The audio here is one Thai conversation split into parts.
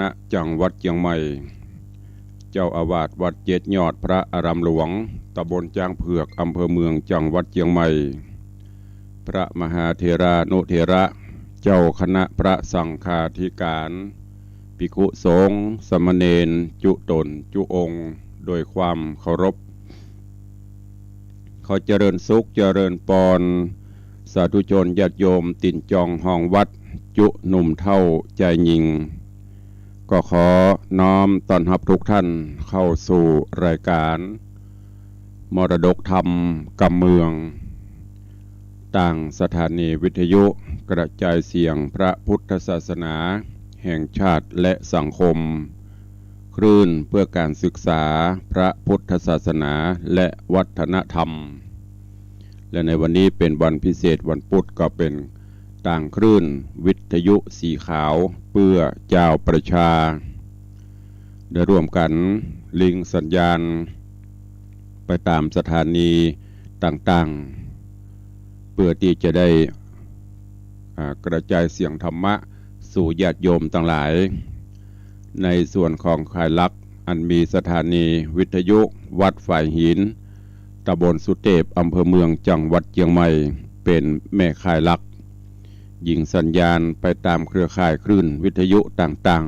ณจังหวัดเชียงใหม่เจ้าอาวาสวัดเจ็ดยอดพระอารามหลวงตำบลจางเผือกอำเภอเมืองจังหวัดเชียงใหม่พระมหาเถรานุเถระเจ้าคณะพระสังฆาธิการภิกษุสงฆ์สมณเณรจุตนจุองค์โดยความเคารพขอเจริญสุขเจริญปอนสาธุชนญาติโยมตินจองห้องวัดจุหนุ่มเท่าใจหญิงก็ขอน้อมต้อนรับทุกท่านเข้าสู่รายการมรดกธรรมกำเมืองต่างสถานีวิทยุกระจายเสียงพระพุทธศาสนาแห่งชาติและสังคมคลื่นเพื่อการศึกษาพระพุทธศาสนาและวัฒนธรรมและในวันนี้เป็นวันพิเศษวันพุธก็เป็นต่างคลื่นวิทยุสีขาวเพื่อเจ้าประชาได้ร่วมกันลิงสัญญาณไปตามสถานีต่างๆเพื่อที่จะได้กระจายเสียงธรรมะสู่ญาติโยมทั้งหลายในส่วนของค่ายลักอันมีสถานีวิทยุวัดฝ่ายหินตำบลสุเทพอำเภอเมืองจังหวัดเชียงใหม่เป็นแม่ค่ายลักยิงสัญญาณไปตามเครือข่ายคลื่นวิทยุต่าง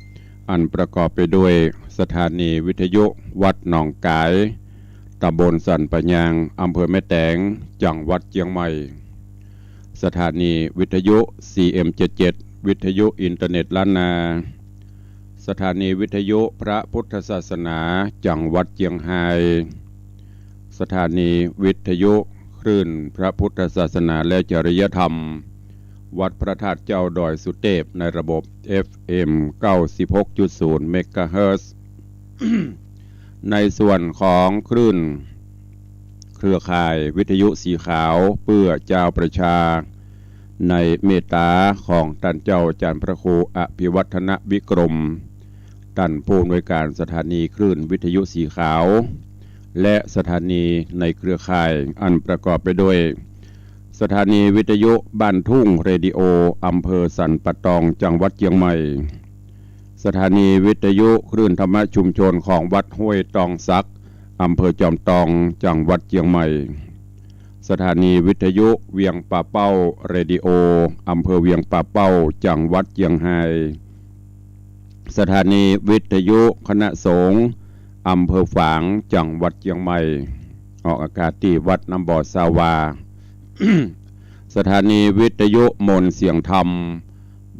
ๆอันประกอบไปด้วยสถานีวิทยุวัดหนองกายตำบลสันปะยางอำเภอแม่แตงจังหวัดเชียงใหม่สถานีวิทยุ CM77 วิทยุอินเทอร์เน็ตล้านนาสถานีวิทยุพระพุทธศาสนาจังหวัดเชียงรายสถานีวิทยุคลื่นพระพุทธศาสนาและจริยธรรมวัดพระธาตุเจ้าดอยสุเทพในระบบ FM 96.0 เมกะเฮิรตซ์ ในส่วนของคลื่นเครือข่ายวิทยุสีขาวเพื่อเจ้าประชาในเมตตาของท่านเจ้าอาจารย์พระครูอภิวัฒนวิกรมท่านผู้อำนวยการสถานีคลื่นวิทยุสีขาวและสถานีในเครือข่ายอันประกอบไปด้วยสถานีวิทยุบ้านทุ่งเรดิโออำเภอสันปะตองจังหวัดเชียงใหม่สถานีวิทยุคลื่นธรรมชุมชนของวัดห้วยตองซักอำเภอจอมตองจังหวัดเชียงใหม่สถานีวิทยุเวียงป่าเป้าเรดิโออำเภอเวียงป่าเป้าจังหวัดเชียงรายสถานีวิทยุคณะสงฆ์อำเภอฝางจังหวัดเชียงใหม่ออกอากาศที่วัดน้ำบ่อสาวา สถานีวิทยุมนเสียงธรรม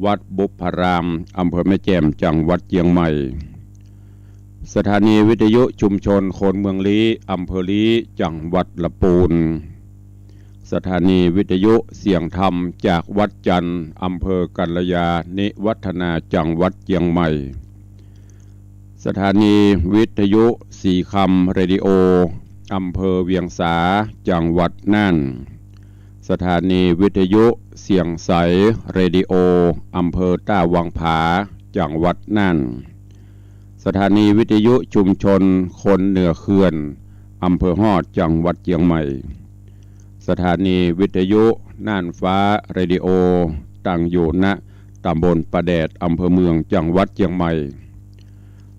วัดบุพารามอำเภอแม่แจ่มจังหวัดเชียงใหม่สถานีวิทยุชุมชนโคนเมืองลี้อำเภอลี้จังหวัดลำพูนสถานีวิทยุเสียงธรรมจากวัดจันทร์อำเภอกัลยาณิวัฒนาจังหวัดเชียงใหม่สถานีวิทยุสีคำเรดิโออำเภอเวียงสาจังหวัดน่านสถานีวิทยุเสียงใสเรดิโออำเภอต้าวังผาจังหวัดน่านสถานีวิทยุชุมชนคนเหนือเขื่อนอำเภอฮอดจังหวัดเชียงใหม่สถานีวิทยุน่านฟ้าเรดิโอตั้งอยู่ณตำบลประแดดอำเภอเมืองจังหวัดเชียงใหม่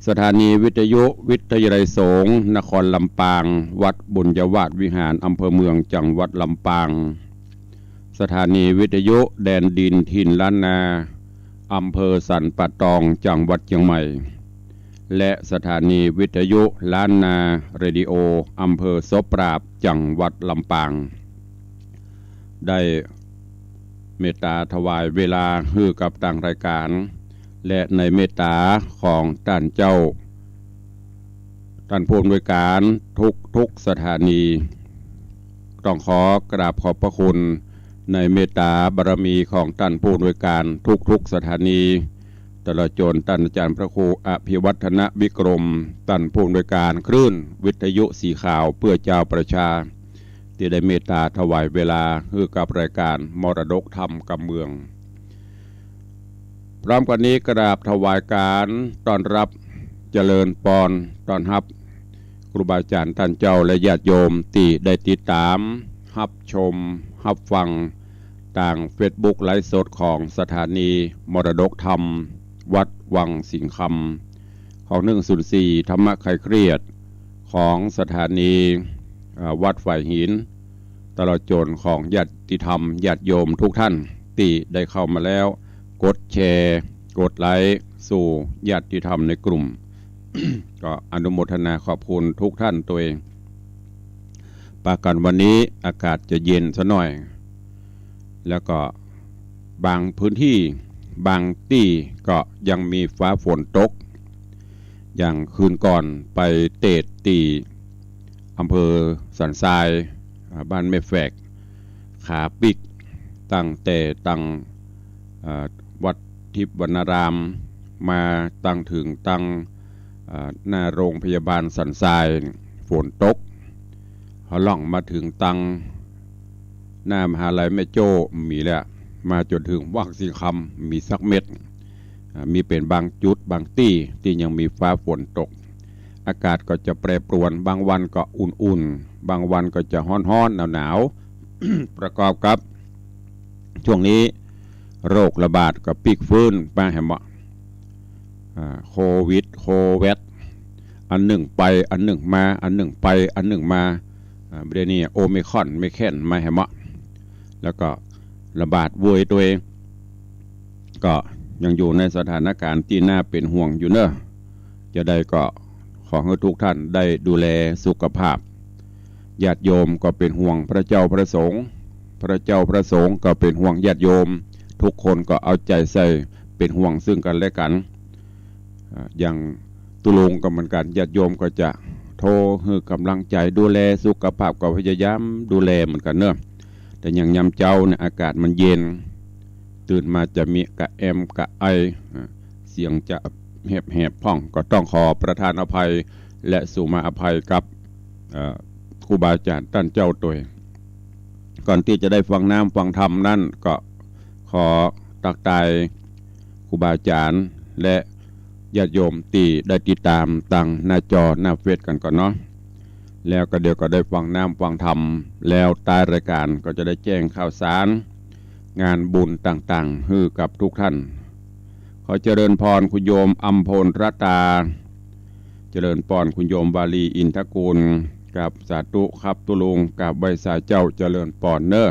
สถานีวิทยุวิทยาลัยสงฆ์นครลำปางวัดบุญยวาสวิหารอำเภอเมืองจังหวัดลำปางสถานีวิทยุแดนดินถิ่นล้านนาอำเภอสันปะตองจังหวัดเชียงใหม่และสถานีวิทยุล้านนาเรดิโออำเภอโสปราบจังหวัดลำปางได้เมตตาถวายเวลาให้กับต่างรายการและในเมตตาของท่านเจ้าท่านผู้อำนวยการทุกสถานีต้องขอกราบขอบพระคุณในเมตตาบารมีของท่านผู้อำนวยการทุกสถานีตลอดจนท่านอาจารย์พระครูอภิวัฒนวิกรมท่านผู้อำนวยการคลื่นวิทยุสีขาวเพื่อเจ้าประชาที่ได้เมตตาถวายเวลาให้กับรายการมรดกธรรมกำเมืองพร้อมกันนี้กราบถวายการต้อนรับเจริญปอนต้อนรับครูบาอาจารย์ท่านเจ้าและญาติโยมที่ได้ติดตามรับชมรับฟังต่างเฟซบุ๊กไลฟ์สดของสถานีมรดกธรรม วัดวังสิงห์คำของ104ธรรมะไขเครียดของสถานีวัดฝ่ายหินตลอดจนของญาติธรรมญาติโยมทุกท่านที่ได้เข้ามาแล้วกดแชร์กดไลค์สู่ญาติธรรมในกลุ่ม ก็อนุโมทนาขอบคุณทุกท่านตัวเองปากันวันนี้อากาศจะเย็นซะหน่อยแล้วก็บางพื้นที่บางที่ก็ยังมีฟ้าฝนตกอย่างคืนก่อนไปเตดตีอำเภอสันทรายบ้านแม่แฝกขาปิกตั้งแต่ตั้งวัดทิพย์วรรณารามมาตั้งถึงตั้งหน้าโรงพยาบาลสันทรายฝนตกเขาล่องมาถึงตั้งหน้ามหาลัยแม่โจ้มีแล้วมาจนถึงว่างสิงห์คำมีสักเม็ดมีเป็นบางจุดบางที่ที่ยังมีฟ้าฝนตกอากาศก็จะแปรปรวนบางวันก็อุ่นๆบางวันก็จะร้อนๆหนาวๆ ประกอบกับช่วงนี้โรคระบาดกับปีกฟื้นมาแหมะโควิดโควิดอันหนึ่งไปอันหนึ่งมาอันหนึ่งไปอันหนึ่งมาเดี๋ยวนี้โอมิครอนไม่แค่นมาแหมะแล้วก็ระบาดเวยตัวเองก็ยังอยู่ในสถานการณ์ที่น่าเป็นห่วงอยู่เนอะจะได้ก็ขอให้ทุกท่านได้ดูแลสุขภาพญาติโยมก็เป็นห่วงพระเจ้าพระสงฆ์พระเจ้าพระสงฆ์ก็เป็นห่วงญาติโยมทุกคนก็เอาใจใส่เป็นห่วงซึ่งกันและกันอย่างตุลงก็เหมือนกันญาติโยมก็จะโทรให้กำลังใจดูแลสุขภาพก็พยายามดูแลเหมือนกันเนอะแต่อย่างยามเจ้าเนี่ยอากาศมันเย็นตื่นมาจะมีกะแอมกะไอเสียงจะแหบพ่องก็ต้องขอประทานอภัยและสู่มาอภัยกับครูบาอาจารย์ท่านเจ้าตัวก่อนที่จะได้ฟังน้ำฟังธรรมนั่นก็ขอตักตายครูบาอาจารย์และญาติโยมที่ได้ติดตามตั้งหน้าจอหน้าเฟซกันก่อนเนาะแล้วก็เดี๋ยวก็ได้ฟังน้ำฟังธรรมแล้วใต้รายการก็จะได้แจ้งข่าวสารงานบุญต่างๆให้กับทุกท่านขอเจริญพรคุณโยมอัมพลรัตาเจริญพรคุณโยมบาลีอินทกุลกับสาธุครับตุลุงกับใบสาเจ้าเจริญพรเนอ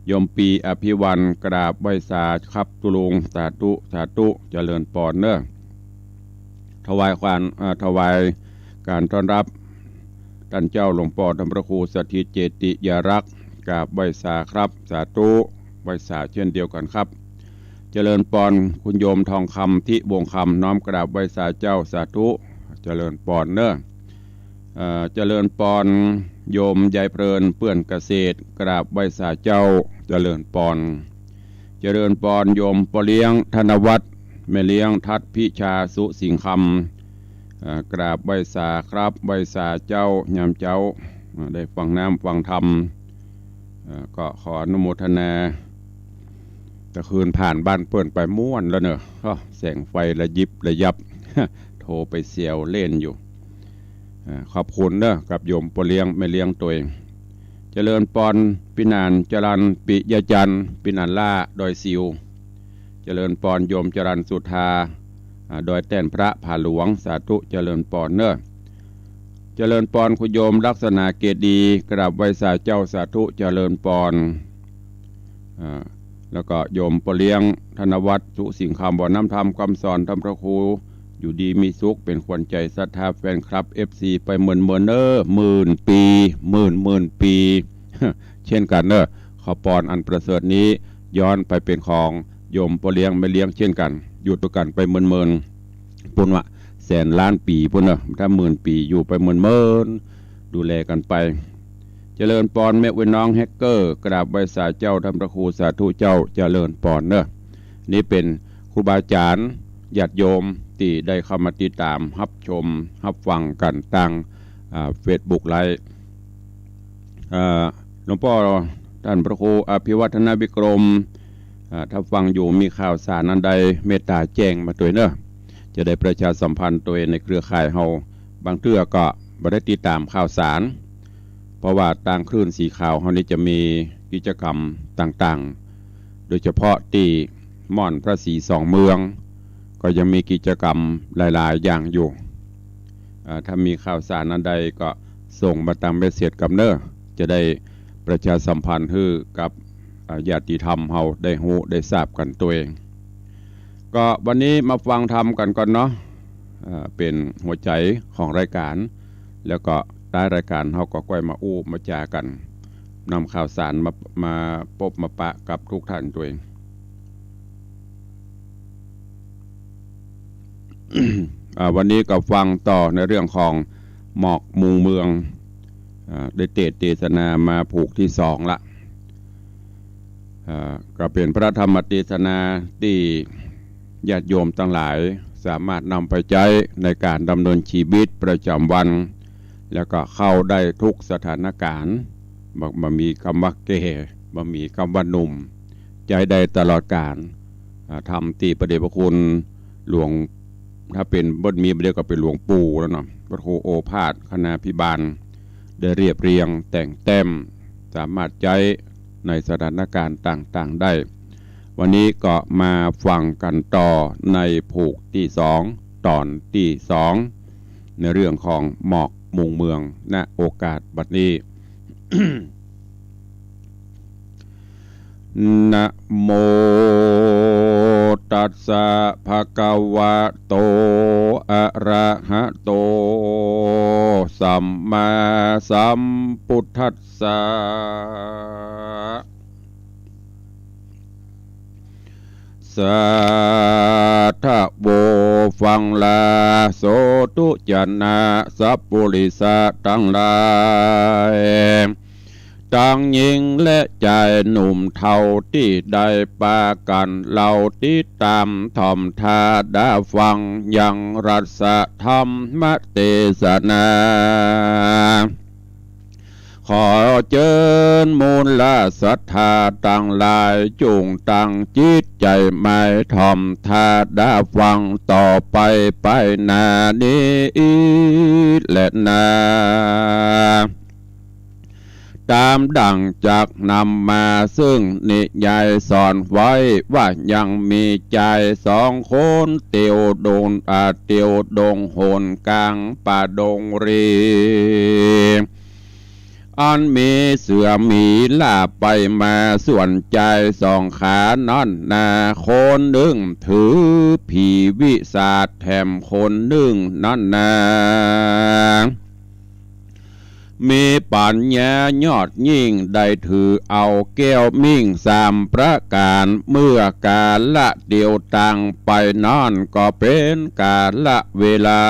โยมปีอภิวันกราบใบสาครับตุลุงสาธุสาธุเจริญพรเนอถวายการต้อนรับท่านเจ้าหลวงพ่อธรรมพระครูสถิตเจติยารักษ์กับใบสาครับสาธุใบสาเช่นเดียวกันครับเจริญพรคุณโยมทองคำที่วงคำน้อมกราบใบสาเจ้าสาธุเจริญพรเนอเจริญพรโยมยายเพลินเปื้อนเกษตรกราบใบสาเจ้าเจริญพรเจริญพรโยมปเลี้ยงธนวัฒน์แม่เลี้ยงทัดพิชาสุสิงห์คำกราบใบสาครับใบสาเจ้ายามเจ้าได้ฟังน้ำฟังธรรมก็ขออนุโมทนาตะคืนผ่านบ้านเปิ้นไปม่วนแล้วเนอะแสงไฟระยิบระยับ โทรไปเสียวเล่นอยู่ขอบคุณเนอะกับโยมปเลี้ยงแม่เลี้ยงตัวเองเจริญปอนปินานจรันปิยจันปินันล่าดอยซิวเจริญปอนโยมจรันสุธาดอยแต้นพระผาหลวงสาธุเจริญปอนเนอะเจริญปอนคุณโยมลักษณะเกตดีกราบไว้สาเจ้าสาธุเจริญปอนแล้วก็โยมปเลี้ยงธนวัฒน์สุสิงห์คำบ่อน้ำธรรมคำสอนธรรมพระครูอยู่ดีมีสุขเป็นขวัญใจศรัทธาแฟนคลับ FC ไปหมื่นเนอหมื่นปีหมื่นปี เช่นกันเนอะขอปอนอันประเสริฐนี้ย้อนไปเป็นของโยมปเลี้ยงไม่เลี้ยงเช่นกันอยู่ตัวกันไปหมื่นปุ่นวะแสนล้านปีปุ่นเนอะถ้าหมื่นปีอยู่ไปหมื่นดูแลกันไปเจริญปอนแม่วิน้องแฮกเกอร์กราบใบสาเจ้าธรรมพระครูสาธุเจ้าเจริญปอนเนอะนี่เป็นครูบาอาจารย์ญาติโยมที่ได้เข้ามาติดตามรับชมรับฟังกันทางเฟซบุ๊กไลฟ์หลวงพ่อท่านพระครูอภิวัฒนวิกรมถ้าฟังอยู่มีข่าวสารนั้นใดเมตตาแจ้งมาตัวเนอะจะได้ประชาสัมพันธ์ตัวในเครือข่ายเฮาบางเทื่อก็บ่ได้ติดตามข่าวสารเพราะว่าทางคลื่นสีขาวเฮานี้จะมีกิจกรรมต่างๆโดยเฉพาะที่ม่อนพระศรีสองเมือง ก็ยังมีกิจกรรมหลายๆอย่างอยู่ถ้ามีข่าวสารอันใดก็ส่งมาตามเมสเสจกับเนอจะได้ประชาสัมพันธ์ให้กับญาติธรรมเฮาได้ฮู้ได้ทราบกันตัวเองก็วันนี้มาฟังธรรมกันก่อนเนาะเป็นหัวใจของรายการแล้วก็ใต้รายการเฮาก็ค่อยมาอู้มาจากันนำข่าวสารมาพบมาปะกับทุกท่านตัวเอง วันนี้ก็ฟังต่อในเรื่องของหมอกมุงเมืองได้เทศนามาผูกที่2ละก็เป็นพระธรรมเทศนาที่ญาติโยมทั้งหลายสามารถนำไปใช้ในการดำเนินชีวิตประจำวันแล้วก็เข้าได้ทุกสถานการณ์บ่มีคำว่าแก่บ่มีคำว่าหนุ่มใจได้ตลอดกาลทำที่พระเดชพระคุณหลวงถ้าเป็นบ่มีเดียวก็เป็นหลวงปู่แล้วเนาะพระครูโอภาสคณาภิบาลได้เรียบเรียงแต่งแต้มสามารถใช้ในสถานการณ์ต่างๆได้วันนี้ก็มาฟังกันต่อในผูกที่2ตอนที่2ในเรื่องของหมอกมุงเมืองณโอกาสบัดนี้ นะโมตัสสะภะคะวะโตอะระหะโตสัมมาสัมพุทธัสสะสาธุโวฟังลาโสตุจันนาสัพพุริสะทั้งหลายทั้งหญิงและชายหนุ่มเฒ่าที่ได้ปากันเหล่าที่ตามถ่อมทาดาฟังยังรัสธรรมเทศนาขอเชิญมูลศรัทธาตั้งหลายจุงตั้งจิตใจไม่ถ่อมทาดาฟังต่อไปนานี้และนาตามดังจากนำมาซึ่งนิยายสอนไว้ว่ายังมีใจ2 คนเตียวโดนเตียวดงโหนกลางป่าดงรีอันมีเสือมีลาไปมาส่วนใจ2 ขานั่นนาคนหนึ่งถือผีวิสาทแถมคนหนึ่งนั่นนามีปัญญายอดยิ่งได้ถือเอาแก้วมิ่ง3 ประการเมื่อ กาลละเดียวต่างไปนั่นก็เป็นกาลละเวลา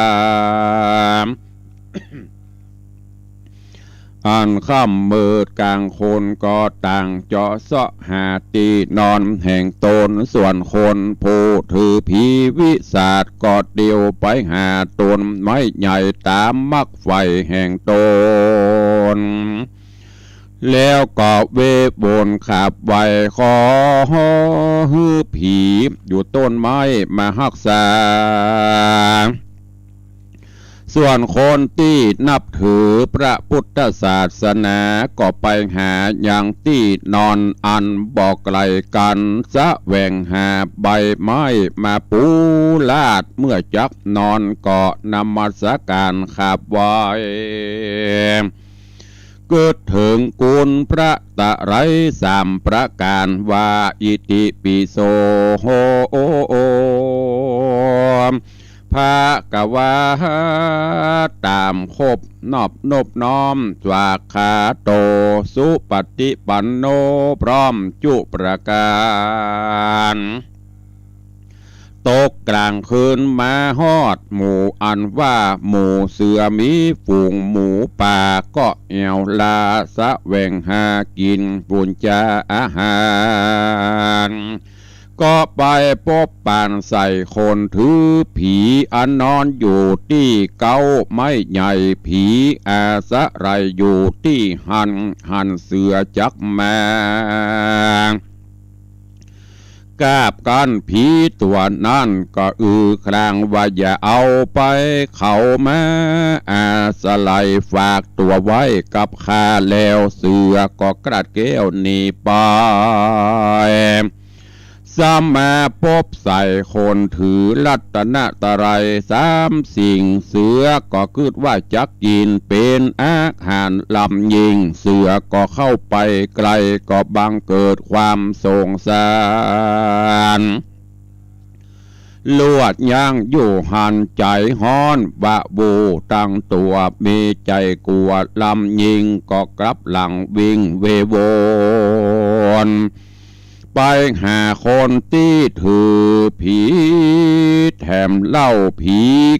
อันค่ำมืดกลางคนก็ต่างเจาะเสาะหาตีนอนแห่งตนส่วนคนผู้ถือผีวิสาทก็เดียวไปหาตนไม้ใหญ่ตามมักไฟแห่งตนแล้วก็เวบนขับไว้ขอฮือผีอยู่ต้นไม้มารักษาส่วนคนที่นับถือพระพุทธศาสนาก็ไปหาอย่างที่นอนอันบอกไกลกันแสวงหาใบไม้มาปูลาดเมื่อจักนอนก็นมัสการขับไว้เกิดถึงกุลพระตะไร3 ประการว่าอิติปิโสโหภะคะวะตามคบนอบน้อมสวากขาโตสุปฏิปันโนพร้อมจุประการตกกลางคืนมาฮอดหมู่อันว่าหมู่เสือมีฝูงหมูป่าก็แอวลาสะแวงหากินปุญจาอาหารก็ไปพบปานใส่คนถือผีอันนอนอยู่ที่เก้าไม้ใหญ่ผีอาสะไรอยู่ที่หันเสือจักแมงกาบกันผีตัวนั้นก็ครางว่าอย่าเอาไปเขามาอาสะไลฝากตัวไว้กับข้าแล้วเสือก็กระดเกี้ยวหนีไป สามมาพบใส่คนถือรัตนตรัยสามสิ่งเสือก็คิดว่าจักกินเป็นอาหารลำยิงเสือก็เข้าไปไกลก็บังเกิดความสงสารลวดย่างอยู่หันใจฮ้อนบะบูตั้งตัวมีใจกลัวลำยิงก็กลับหลังวิ่งเวโวนไปหาคนที่ถือผีแถมเล่าผี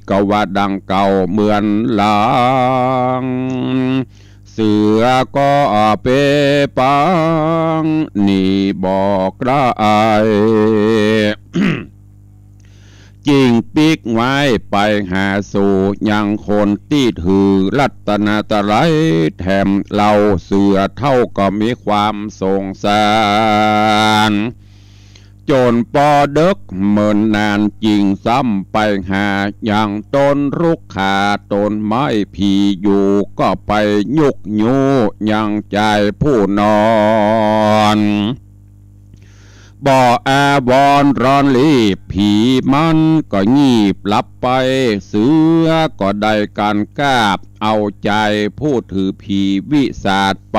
ก็ว่าดังเก่าเหมือนหลังเสือก็เปปังนี่บอกได้จริงปิกไว้ไปหาสู่ยังคนที่ถือรัตนตรัยแถมเราเสือเท่าก็มีความสงสารจนปอเด็กเหมือนนานจริงซ้ำไปหาอย่างต้นรุกขาต้นไม้ผีอยู่ก็ไปยุกยูยังใจผู้นอนบ่อาวรร้อนรีบผีมันก็งีบหลับไปเสือก็ได้การกาบเอาใจผู้ถือผีวิสาทไป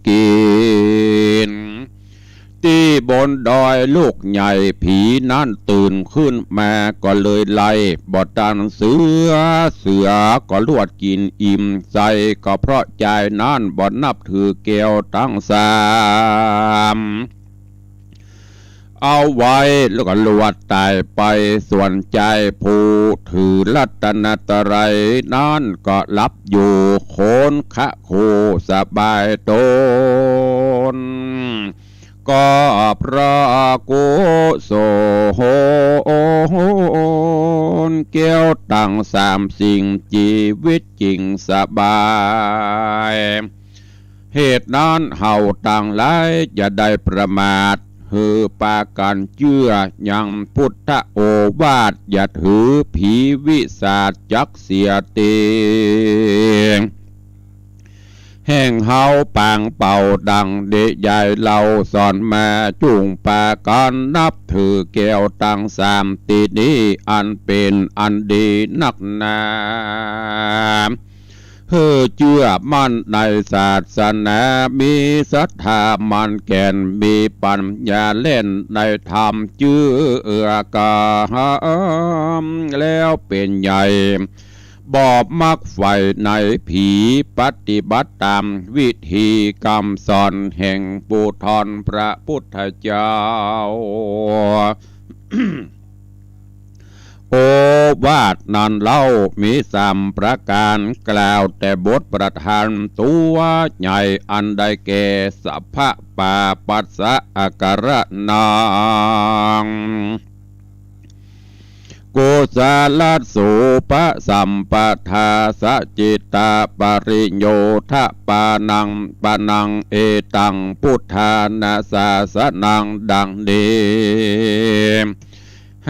กินที่บนดอยลูกใหญ่ผีนั่นตื่นขึ้นมาก็เลยไล่บ่ตันเสือก็ลวดกินอิ่มใจก็เพราะใจนั่นบ่นับถือแก้วตั้งสามเอาไว้แล้วก็ลวดตายไปส่วนใจผู้ถือรัตนตรัยนั่นก็รับอยู่โคนคะโคสบายตนก็พระกุศลเกี่ยวตั้งสามสิ่งชีวิตจริงสบายเหตุนั้นเฮาต่างหลายอย่าได้ประมาทฮือปากันเชื่อยังพุทธโอวาทอย่าถือผีวิสาจจักเสียเตแห่งเฮาปางเป่าดังเดใหญ่เราสอนมาจุงปากันนับถือแก้วตั้งสามตีนี้อันเป็นอันดีนักหนาเพื่อเชื่อมั่นในศาสนามีศรัทธามันแก่นมีปัญญาเล่นในธรรมเชื่อกาแล้วเป็นใหญ่บอบมักไฟในผีปฏิบัติตามวิธีกรรมสอนแห่งปุถรพระพุทธเจ้า โอวาทนั้นเล่ามีสามประการกล่าวแต่บทประธานตัวใหญ่อันได้แก่สัพพะปาปัสสะอาการะนังกุศลสุปสัมปทาสจิตตาปริโยทะปานังเอตังพุทธานาสาสนังดังนี้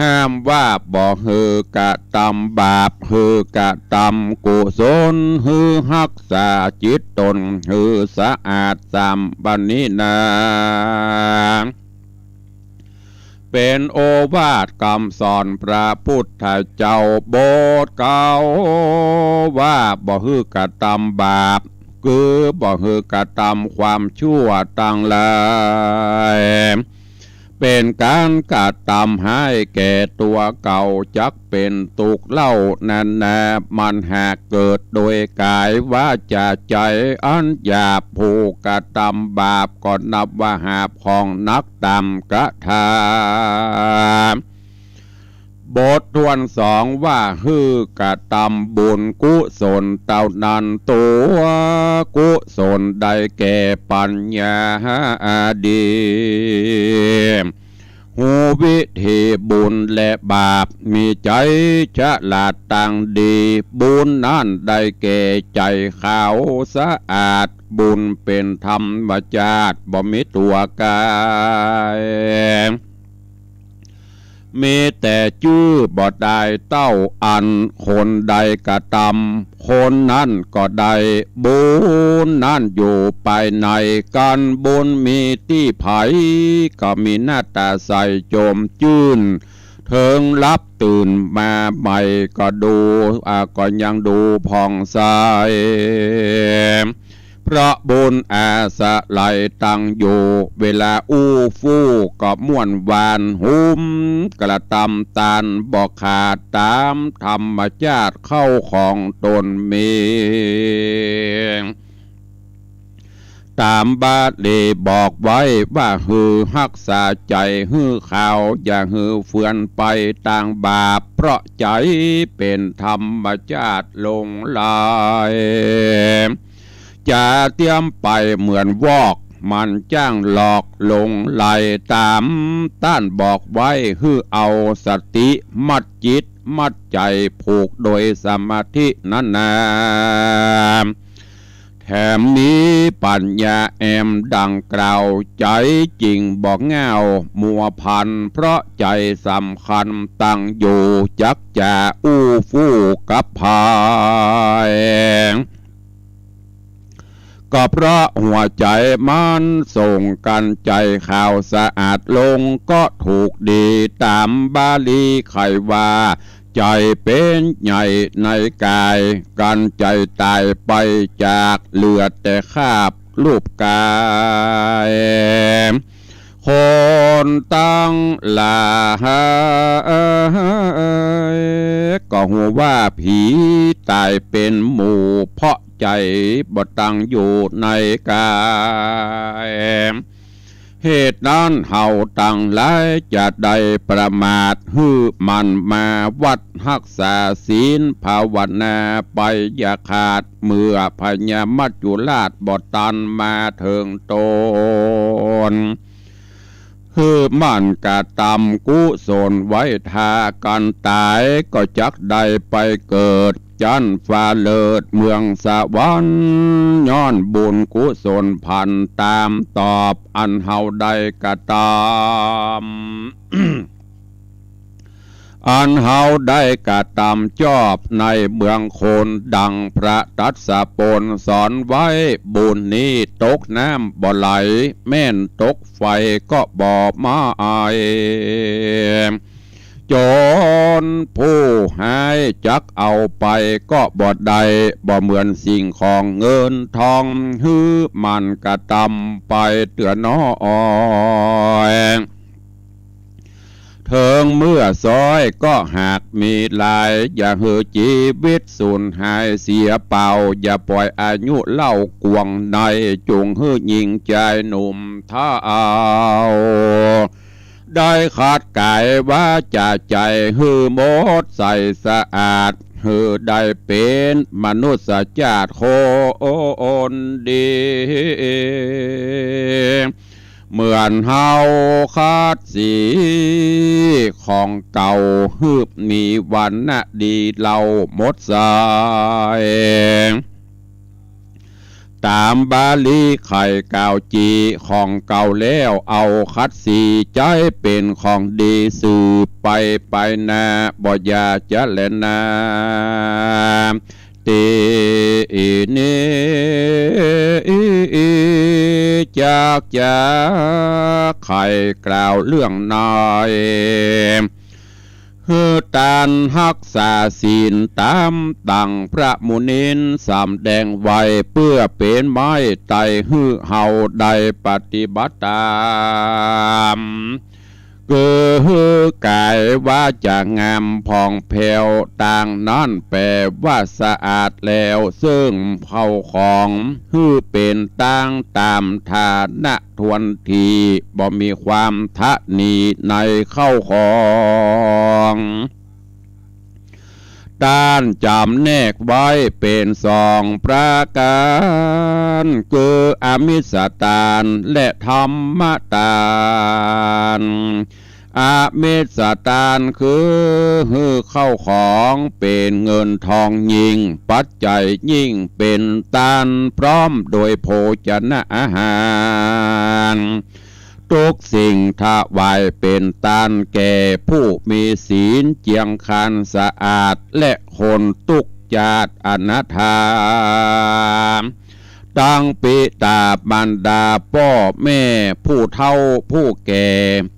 ห้ามว่าบ่ฮือกะตำบาปฮือกะตำกุศลฮือรักษาจิตตนฮือสะอาดสามบันนี้นาเป็นโอวาทคำสอนพระพุทธเจ้าโบสถ์เก่าว่าบ่ฮือกะตำบาปคือบ่ฮือกะตำความชั่วต่างหลายเป็นการกระทำให้แก่ตัวเก่าจักเป็นตุกเล่านันนามันหากเกิดโดยกายว่าจะใจอันหยาบผูกกระทำบาปก็นับว่าหาบของนักตำกระทำบททวนสองว่าฮือกระทำบุญกุศลเต่านันตัวกุศลได้แก่ปัญญาดีหูวิธีบุญและบาปมีใจฉลาดต่างดีบุญนั้นได้แก่ใจขาวสะอาดบุญเป็นธรรมชาติบ่มีตัวกาย มีแต่ชื่อบ่ได้เต้าอันคนใดกระทำคนนั้นก็ได้บุญนั่นอยู่ภายในกันบุญมีที่ไผก็มีหน้าตาใสโจมจื้นเถิงรับตื่นมาใหม่ก็ดูก็ยังดูผ่องใสเพราะบุญอาสะไหลตั้งอยู่เวลาอู้ฟู่ก็ม่วนวานหุ้มกระตำตานบอกขาดตามธรรมชาติเข้าของตนมีตามบาลีบอกไว้ว่าฮือรักษาใจฮือข่าวอย่าฮือเฟื่อนไปต่างบาปเพราะใจเป็นธรรมชาติลงลายจะเตรียมไปเหมือนวอกมันจ้างหลอกลงไหลตามต้านบอกไว้ฮือเอาสติมัดจิตมัดใจผูกโดยสมาธินั่นนาแถมมีปัญญาแอมดังกล่าวใจจริงบอกเงามัวพันเพราะใจสำคัญตั้งอยู่จักจะอู้ฟู่กับภายก็เพราะหัวใจมันส่งกันใจข่าวสะอาดลงก็ถูกดีตามบาลีไขว่าใจเป็นใหญ่ในกายกันใจตายไปจากเหลือแต่คาบรูปกายคนตั้งหลายก็หัวว่าผีตายเป็นหมู่เพราะใจบ่ตั้งอยู่ในกายเหตุนั้นเฮาตั้งหลายจะได้ประมาทฮือมันมาวัดรักษาศีลภาวนาไปอย่าขาดเมื่อพญามัจจุราชบ่ตันมาเถิงตนฮือมันกะตำกุศลไว้ทากันตายก็จักได้ไปเกิดจันฟ้าเลิศเมืองสวรรค์ย้อนบุญกุศลพันตามตอบอันเฮาได้กะตามอันเฮาได้กะตามจอบในเมืองโคนดังพระตัสสะปนสอนไว้บุญนี้ตกน้ำบ่ไหลแม่นตกไฟก็บ่มาอายจนผู้หายจักเอาไปก็บ่ได้บ่เหมือนสิ่งของเงินทองฮือมันกะตำไปเตือนน้อยเถิงเมื่อซอยก็หากมีลายอย่าเหือชีวิตสูญหายเสียเปล่าอย่าปล่อยอายุเล่ากวงในจงเหือยิงใจหนุ่มท้าเอาได้ขาดกายว่าจะใจหือหมดใสสะอาดหือได้เป็นมนุษย์ชาติโคนดีเหมือนเฮาคาดสีของเก่าฮึบมีวันน่ะดีเราหมดสายตามบาลีไข่กาวจีของเก่าแล้วเอาคัดสีใจเป็นของดีสืบไปนาบ่อยาจะเล่นนาตีนี้จากจะไข่กล่าวเรื่องน้อยฮือตานรักษาศีลตามดังพระมุนินสำแดงไว้เพื่อเป็นไม้ไต่ฮือเฮาได้ปฏิบัติตามคือกายว่าจะงามผ่องแผ้วต่างนั้นแปลว่าสะอาดแล้วซึ่งเผาของฮือเป็นต่างตามฐานะทวนทีบ่มีความทะนีในเข้าของด้านจำแนกไว้เป็นสองประการคืออมิสตานและธรรมตานอมิสตานคือเข้าของเป็นเงินทองยิ่งปัจจัยยิ่งเป็นตานพร้อมโดยโภชนะอาหาร ทุกสิ่งถวายเป็นตานแก่ผู้มีศีลเจียงคันสะอาดและคนทุกจาตอนาถาตั้งปิตาบรรดาพ่อแม่ผู้เฒ่าผู้แก่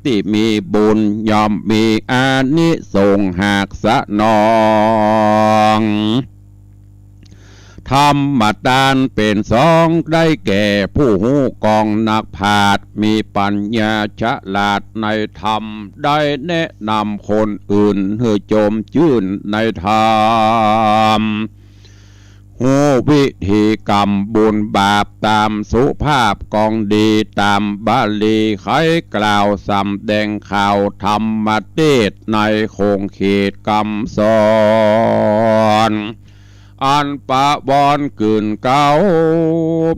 ที่มีบุญยอมมีอานิสงส์หากสะนองธรรมทานเป็นสองได้แก่ผู้หูกองนักผาดมีปัญญาฉลาดในธรรมได้แนะนำคนอื่นให้จมชื่นในธรรมหูวิธีกรรมบุญบาปตามสุภาพกองดีตามบาลีไขกล่าวสำแดงข่าวธรรมเทศในคงเขตกรรมสอนอันปะบอนกืนเก้า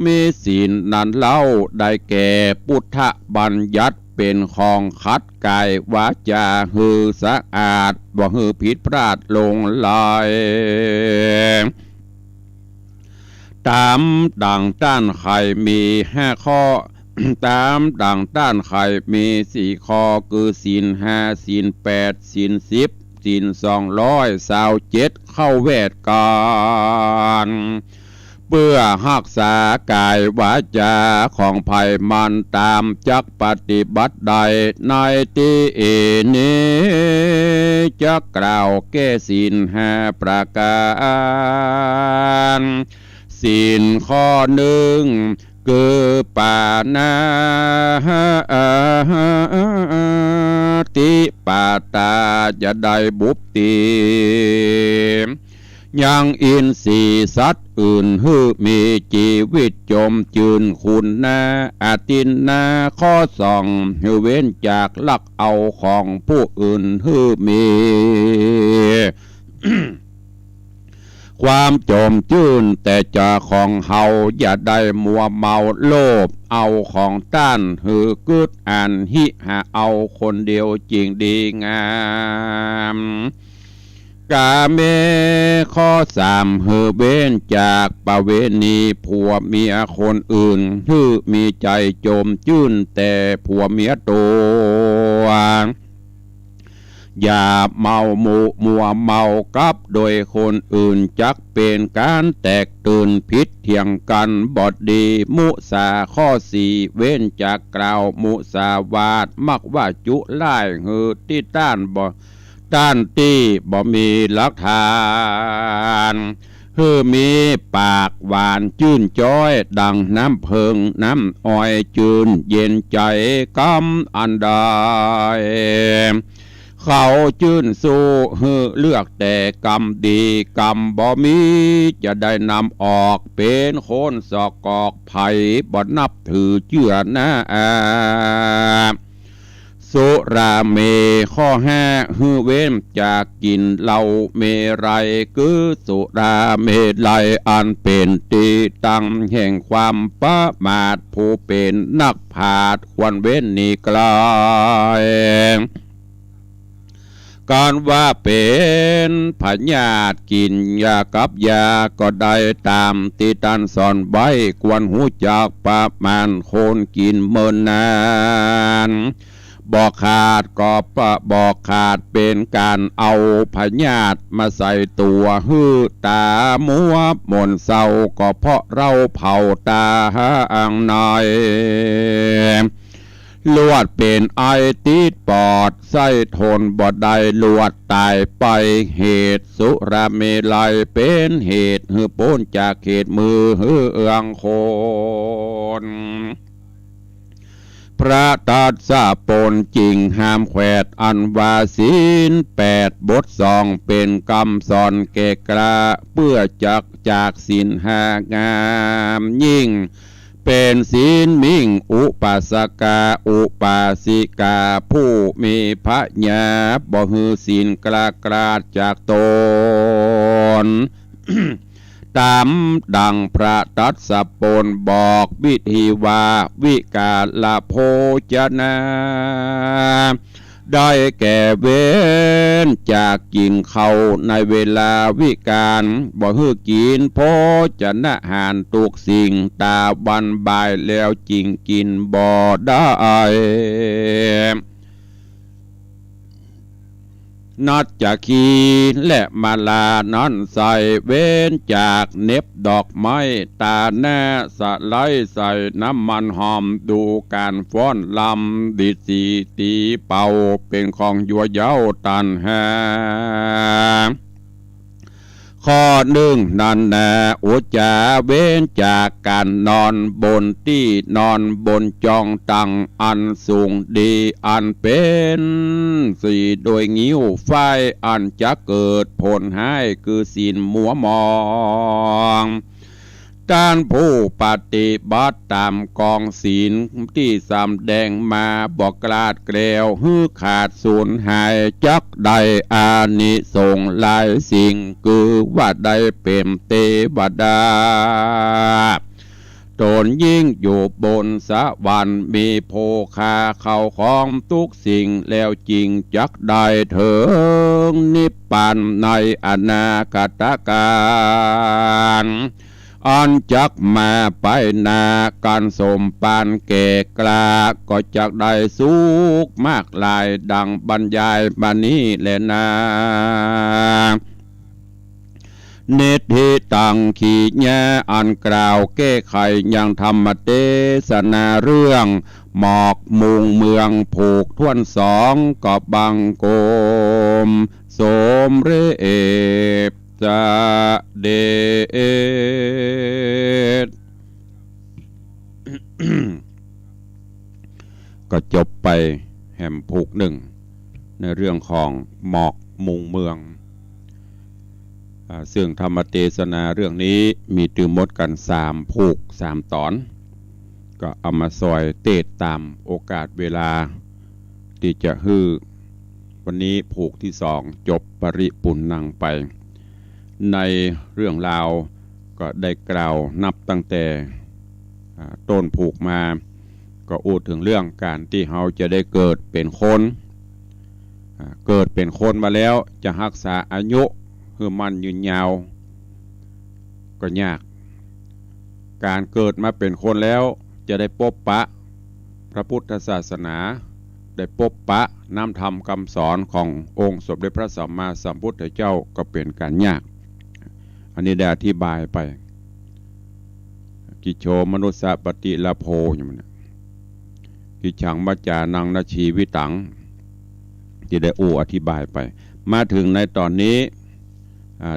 มีศีลนั้นเล่าได้แก่พุทธบัญญัติเป็นของคัดกายวาจาหือสะอาดบ่หือผิดพลาดลงลายตามดังต้านไข่มี5 ข้อ ตามดังต้านไข่มี4 ข้อคือศีล5ศีล8ศีล10ศีล227เข้าเวทการเพื่อรักษากายวาจาของภัยมันตามจักปฏิบัติใดในที่นี้จะกล่าวแก้ศีล5 ประการศีลข้อ1คือปานาติปาตาจะได้บุพติยังอินทรีย์สัตว์อื่นหือมีชีวิตจมจืนคุณนาอาตินนาข้อ2หือเว้นจากลักเอาของผู้อื่นหือมี ความจมจื่นแต่จะของเฮาอย่าได้มัวเมาโลภเอาของต้านหือกึดอ่านหิหาเอาคนเดียวจริงดีงามกาเมข้อ3หือเว้นจากประเวณีผัวเมียคนอื่นหือมีใจจมจื่นแต่ผัวเมียตัวอย่าเมามัวเมากับโดยคนอื่นจักเป็นการแตกตื่นผิดเถียงกันบอดดีมุสาข้อ4เว้นจากกล่าวมุสาวาทมักว่าจุไล่หือที่ต้านที่บ่มีหลักฐานหือมีปากหวานจื่นจ้อยดังน้ำเพิงน้ำอ้อยจื่นเย็นใจกำอันใดเขาจื่นสู้หือเลือกแต่กรรมดีกรรมบ่มีจะได้นำออกเป็นคนสอกอกไผ่บ่นับถือเชื่อหน้าสุราเมข้อ5หือเว้นจากกินเหล้าเมรัยคือสุราเมลัยอันเป็นที่ตั้งแห่งความประมาทผู้เป็นนักพาดควรเว้นนี่ไกลการว่าเป็นพญาติกินยากับยาก็ได้ตามที่ท่านสอนไว้ควรหูจักประมาณคนกินเมินนานบอกขาดก็บอกขาดเป็นการเอาพญาติมาใส่ตัวหื้อตามัวหม่นเศร้าก็เพราะเราเผาตาอ่างหน่อยลวดเป็นไอติดปอดไส้ทนบ่ได้ลวดตายไปเหตุสุราเมลัยเป็นเหตุหือพ้นจากเขตมือหือเอืองโคนพระตัดสะปนจริงห้ามแขวดอันวาศีล8บท2เป็นกรรมสอนเกกระเพื่อจักจากศีล5งามยิ่งเป็นศีลมิ่งอุปาสกาอุปาสิกาผู้มีพระญาบ่หือศีลกลากราดจากตน ตามดังพระตัดสะปนบอกวิธีว่าวิกาลโภชนา ได้แก่เว้นจากกินเขาในเวลาวิการบ่ฮื้อกินโภชนะอาหารทุกสิ่งตาบันบายแล้วจริงกินบ่ได้นัดจะขีและมาลานอนใส่เว้นจากเน็บดอกไม้ตาแน่สะไลใส่น้ำมันหอมดูการฟ้อนลำดิสีตีเป่าเป็นของยัวเย้าตันแหข้อหนึ่งนั่นแน่อุจาเว้นจากการนอนบนที่นอนบนจองตังอันสูงดีอันเป็นสี่โดยงิ้วไฟอันจะเกิดผลให้คือศีลมัวมองการผู้ปฏิบัติตามกองศีลที่สำแดงมาบอกกลาดเกลียวฮือขาดสูญหายจักใดอานิสงส์หลายสิ่งคือว่าได้เป็นเทวดาตนยิ่งอยู่บนสวรรค์มีโภคาเข้าของทุกสิ่งแล้วจริงจักได้เถิงนิพพานในอนาคตการอันจักมาไปนาการสมปานเกกลาก็จักได้สุขมากลายดังบรรยายมานี้แลนาเนติตังขีแยอันกล่าวแก้ไขยังธรรมเทศนาเรื่องหมอกมุงเมืองผูกทวนสองก็บังโกมสมเรเอจะเดช ก็จบไปแห่มผูกหนึ่งในเรื่องของหมอกมุงเมืองซึ่งธรรมเทศนาเรื่องนี้มีตืมมดกัน3ผูก3ตอนก็เอามาซอยเตดตามโอกาสเวลาที่จะฮือวันนี้ผูกที่2จบปริปุณณังไปในเรื่องราวก็ได้กล่าวนับตั้งแต่ต้นผูกมาก็พูดถึงเรื่องการที่เราจะได้เกิดเป็นคนเกิดเป็นคนมาแล้วจะรักษาอายุคือมันยืนยาวก็ยากการเกิดมาเป็นคนแล้วจะได้พบปะพระพุทธศาสนาได้พบปะน้ำธรรมคำสอนขององค์สมเด็จพระสัมมาสัมพุทธเจ้าก็เป็นการยากอันนี้ได้อธิบายไปกิโชมนุสสะปฏิลโภอย่างนี้กิฉังมัจจานังนาชีวิตังที่ได้อธิบายไปมาถึงในตอนนี้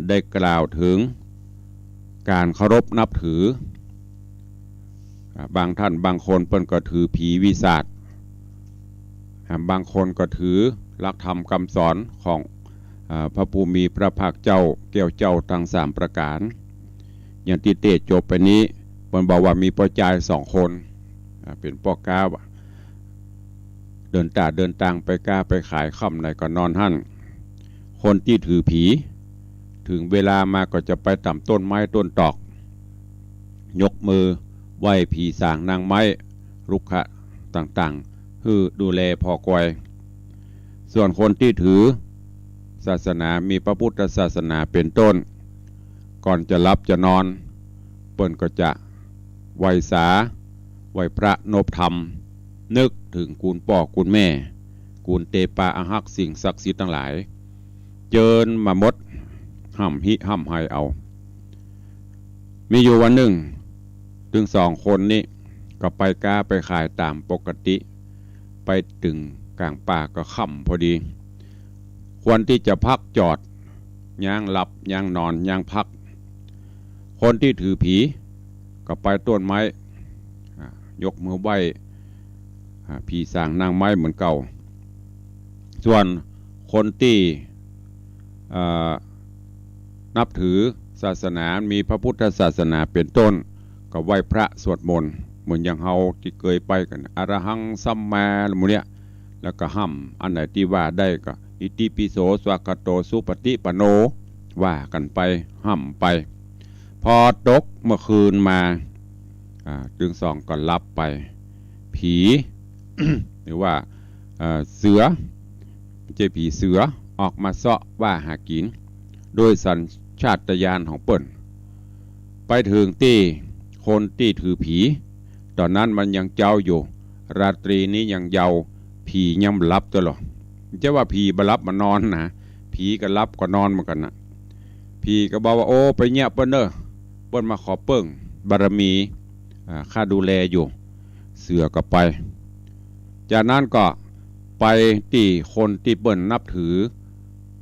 ได้กล่าวถึงการเคารพนับถือบางท่านบางคนเพิ่นก็ถือผีวิสาทบางคนก็ถือหลักธรรมคำสอนของพระภูมิพระภาคเจ้าแก้วเจ้าทั้ง3ประการอย่างที่เตจบไปนี้เพิ่นบอกว่ามีพ่อจาย2คนเป็นพ่อก้าวเดินต่างไปก้าไปขายค่ำไหนก็นอนหั่นคนที่ถือผีถึงเวลามาก็จะไปต่ำต้นไม้ต้นตอกยกมือไหว้ผีสางนางไม้รุกขะต่างๆคือดูแลพอกวยส่วนคนที่ถือศาสนามีพระพุทธศาสนาเป็นต้นก่อนจะรับจะนอนเปิ้นก็จะไหว้สาไหว้พระนบธรรมนึกถึงกูลพ่อกูลแม่กูลเตปาอาหักสิ่งศักดิ์สิทธิ์ทั้งหลายเจิญมามดห้ำหิห้ำไฮเอามีอยู่วันหนึ่งถึง2คนนี้ก็ไปกาไปขายตามปกติไปถึงกลางป่าก็ค่ำพอดีควรที่จะพักจอดย่างหลับย่างนอนย่างพักคนที่ถือผีก็ไปต้นไม้ยกมือไหว้ผีสางนางไม้เหมือนเก่าส่วนคนที่นับถือศาสนามีพระพุทธศาสนาเป็นต้นก็ไหว้พระสวดมนต์เหมือนอย่างเฮาที่เคยไปกันอรหังสัมมาหมู่เนี้ยแล้วก็ห้ำอันไหนที่ว่าได้ก็อิติปิโสสวากโตสุปฏิปโนว่ากันไปห้ำไปพอตกเมื่อคืนมาถึง2ก็รับไปผี หรือว่าเสือ เจผีเสือออกมาเสาะว่าหากินโดยสัญชาตญาณของเปิ้นไปถึงที่คนที่ถือผีตอนนั้นมันยังเจ้าอยู่ราตรีนี้ยังเยาผียังหลับตัวหรอจะว่าผีบลับมานอนนะผีก็รับก็นอนเหมือนกันนะผีก็บอกว่าโอ้ไปเงียบเปิ้นเด้อเปิ้นมาขอเปิ้งบารมีข้าดูแลอยู่เสือก็ไปจากนั้นก็ไปที่คนที่เปิ้นนับถือ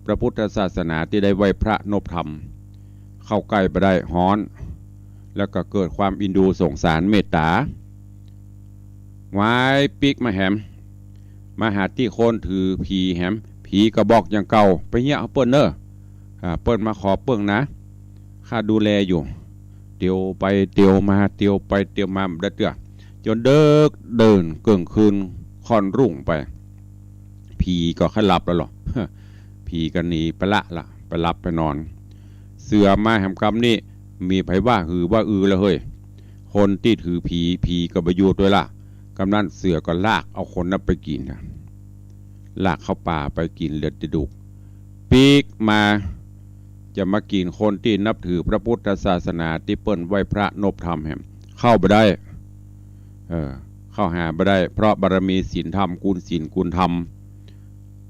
พระพุทธศาสนาที่ได้ไหวพระนบธรรมเข้าใกล้ไปได้ฮ้อนแล้วก็เกิดความอินดูสงสารเมตตาไว้ปิกมาแหมมาหาที่คนถือผีแหมผีกระบอกอย่างเก่าไปเงี้ยเปิ้นเนอเปิ้นมาขอเปิ้งนะข้าดูแลอยู่เตียวไปเตียวมาเตียวไปเตียวมาเดือดจนเดินเกิงคืนค่อนรุ่งไปผีก็ขลับแล้วหรอผีก็หนีไปละไปหลับไปนอนเสือมาแหมคำนี้มีไผว่าหือว่าแล้วเฮ้ยคนที่ถือผีก็ไปอยู่ด้วยล่ะกำนั้นเสือก็ลากเอาคนนั้นไปกินลากเข้าป่าไปกินเลือดดุกปีกมาจะมากินคนที่นับถือพระพุทธศาสนาที่เปิ้นไหวพระนบธรรมแหมเข้าไปได้เข้าหาไปได้เพราะบารมีศีลธรรมกุลศีลกุลธรรม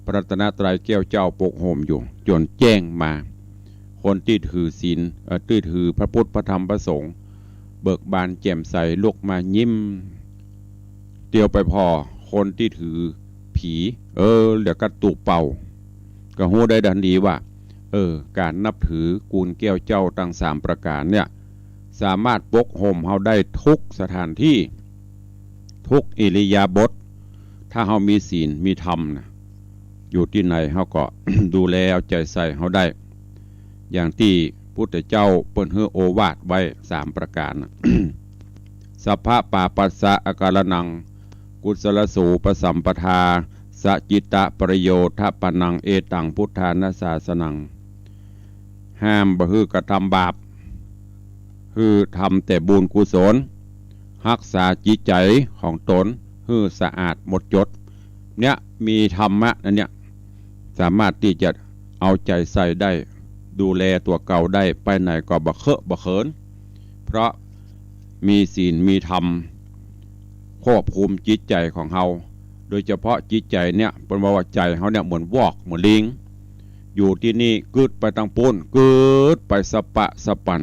พระรัตนตรัยแก้วเจ้าปกโหมอยู่จนแจ้งมาคนที่ถือศีลที่ถือพระพุทธพระธรรมพระสงฆ์เบิกบานแจ่มใสลุกมายิ้มเตียวไปพอคนที่ถือผีเดี๋ยวก็ตูกเป่าก็หู้ได้ดันดีว่าการนับถือกูลแก้วเจ้าตั้ง3ประการเนี่ยสามารถปกโฮมเฮาได้ทุกสถานที่ทุกอิริยาบถถ้าเฮามีศีลมีธรรมนะอยู่ที่ไหนเฮาก็ ดูแลเอาใจใส่เฮาได้อย่างที่พุทธเจ้าเปิ้นให้โอวาทไว้3ประการ สัพพะปาปัสสะอาการนังกุศลสูปสัมปทาสจิตตะประโยชน์ทปนังเอตังพุทธานาสาสนังห้ามบ่ฮือกระทำบาปฮือทำแต่บุญกุศลรักษาจิตใจของตนฮือสะอาดหมดจดเนี่ยมีธรรมะนั่นเนี่ยสามารถที่จะเอาใจใส่ได้ดูแลตัวเก่าได้ไปไหนก็บ่เคอะบ่เขินเพราะมีศีลมีธรรมควบคุมจิตใจของเฮาโดยเฉพาะจิตใจเนี่ยเป็นว่าใจเฮาเนี่ยเหมือนวอกเหมือนลิงอยู่ที่นี่กึดไปตั้งปูนกึดไปสปะสปัน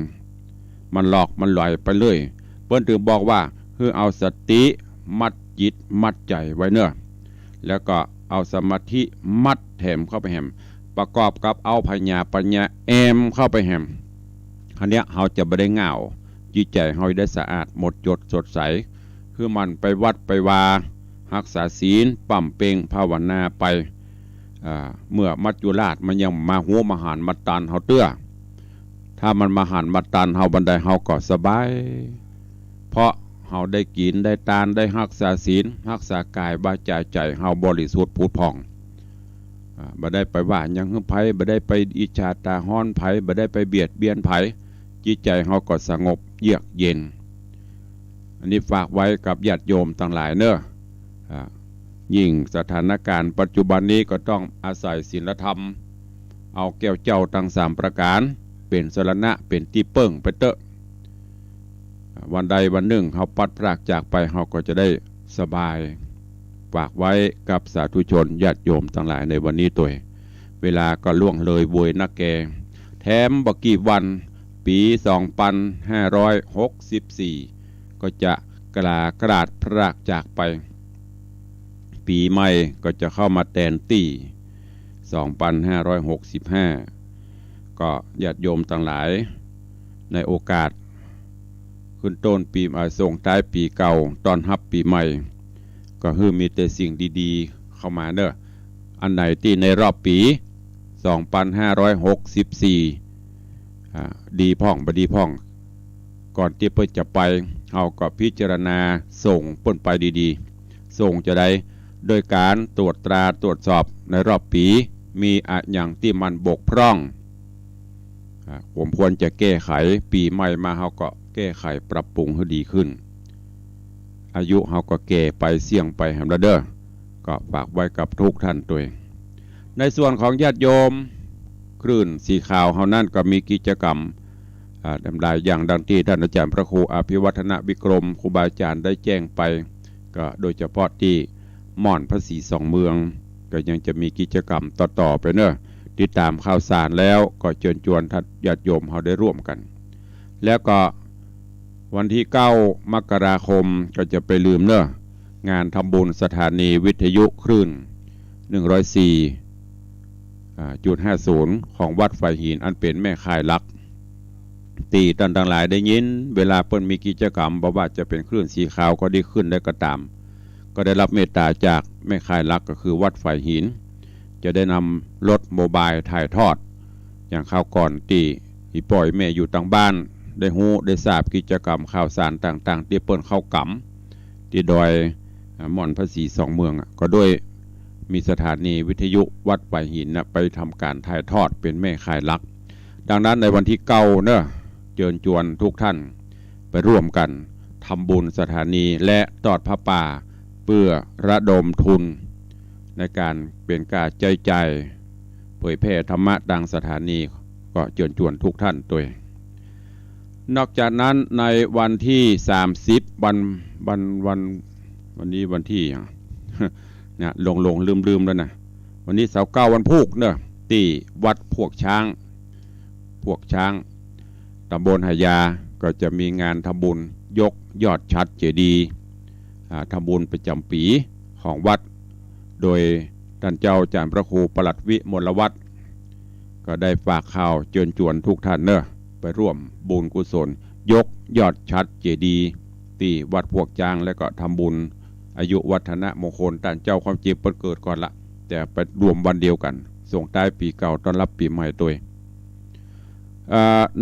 มันหลอกมันลอยไปเรื่อยเปิ้นถึงบอกว่าคือเอาสติมัดจิตมัดใจไว้เนอะแล้วก็เอาสมาธิมัดแถมเข้าไปแหมประกอบกับเอาปัญญาแอมเข้าไปแหมอันเนี้ยเฮาจะไม่ได้เหงาจิตใจเฮาได้สะอาดหมดจดสดใสคือมันไปวัดไปวารักษาศีลปั่มเปงภาวนาไปเมื่อมัจจุราชมันยังมาหัวมาหารมาตันเฮาเตื้อถ้ามันมาหารมาตันเฮาบันไดเฮาก็สบายเพราะเฮาได้กินได้ทานได้รักษาศีลรักษากายวาจาใจเฮาบริสุทธิ์ผุดผ่องบ่ได้ไปว่ายังหึไผบ่ได้ไปอิจฉาตาฮ้อนไผบ่ได้ไปเบียดเบียนไผจิตใจเฮาก็สงบเยือกเย็นอันนี้ฝากไว้กับญาติโยมทั้งหลายเนอะยิ่งสถานการณ์ปัจจุบันนี้ก็ต้องอาศัยศีลธรรมเอาแก้วเจ้าทั้ง3ประการเป็นสรณะเป็นที่เปิ้งไปเตอะวันใดวันหนึ่งเขาปัดพรากจากไปเขาก็จะได้สบายฝากไว้กับสาธุชนญาติโยมทั้งหลายในวันนี้ตัวเวลาก็ล่วงเลยบวยนักแกแถมบกี่วันปี2564ก็จะกราดพรากจากไปปีใหม่ก็จะเข้ามาแทนที่2565ก็ญาติโยมทั้งหลายในโอกาสขึ้นต้นปีส่งท้ายปีเก่าตอนรับปีใหม่ก็คือมีแต่สิ่งดีๆเข้ามาเนอะอันไหนที่ในรอบปี2564ดีพ่องบดีพ่องก่อนที่เพิ่นจะไปเอาก็พิจารณาส่งเพิ่นไปดีๆส่งจะได้โดยการตรวจตราตรวจสอบในรอบปีมีอย่างที่มันบกพร่องผมควรจะแก้ไขปีใหม่มาเขาก็แก้ไขปรับปรุงให้ดีขึ้นอายุเขาก็แก่ไปเสี่ยงไปแหมละเด้อก็ฝากไว้กับทุกท่านตัวเอง ในส่วนของญาติโยมคลื่นสีขาวเฮานั่นก็มีกิจกรรมดำลายอย่างดังที่ท่านอาจารย์พระครูอภิวัฒนวิกรมครูบาอาจารย์ได้แจ้งไปก็โดยเฉพาะที่ม่อนพระศรีสองเมืองก็ยังจะมีกิจกรรมต่อไปเนอะติดตามข่าวสารแล้วก็เชิญชวนท่านญาติโยมเขาได้ร่วมกันแล้วก็วันที่9 มกราคมก็จะไปลืมเนอะงานทำบุญสถานีวิทยุคลื่น104.50 ของวัดไฟหินอันเป็นแม่ข่ายลักตีท่านทั้งหลายได้ยินเวลาเปิ้นมีกิจกรรมบ่ว่าจะเป็นคลื่นสีขาวก็ได้ขึ้นได้ก็ตามก็ได้รับเมตตาจากแม่ข่ายลักก็คือวัดไฟหินจะได้นำรถโมบายถ่ายทอดอย่างข่าวก่อนตีอีปล่อยแม่อยู่ต่างบ้านได้ฮู้ได้ทราบกิจกรรมข่าวสารต่างๆที่เปิ้นเข้ากำที่ดอยม่อนพระศรีสองเมืองก็ด้วยมีสถานีวิทยุวัดไฟหินไปทำการถ่ายทอดเป็นแม่ข่ายลักดังนั้นในวันที่9เนอะเชิญชวนทุกท่านไปร่วมกันทำบุญสถานีและทอดผ้าป่าเพื่อระดมทุนในการเป็นการใจใจเผยแพร่ธรรมะดังสถานีก็เชิญชวนทุกท่านตัวนอกจากนั้นในวันที่30วันนี้วันที่เนี่ยลงลืมแล้วนะวันนี้29วันพุธเนอะที่วัดพวกช้างตำบลหายาก็จะมีงานทำบุญยกยอดชัดเจดีย์ทำบุญประจำปีของวัดโดยท่านเจ้าอาจารย์พระครูปลัดวิมลวัฒน์ก็ได้ฝากข่าวเชิญชวนทุกท่านเนอะไปร่วมบุญกุศลยกยอดชัดเจดีย์ที่วัดพวกช้างและก็ทำบุญอายุวัฒนมงคลท่านเจ้าความจริงเกิดก่อนละแต่ไปรวมวันเดียวกันส่งท้ายปีเก่าต้อนรับปีใหม่ตัว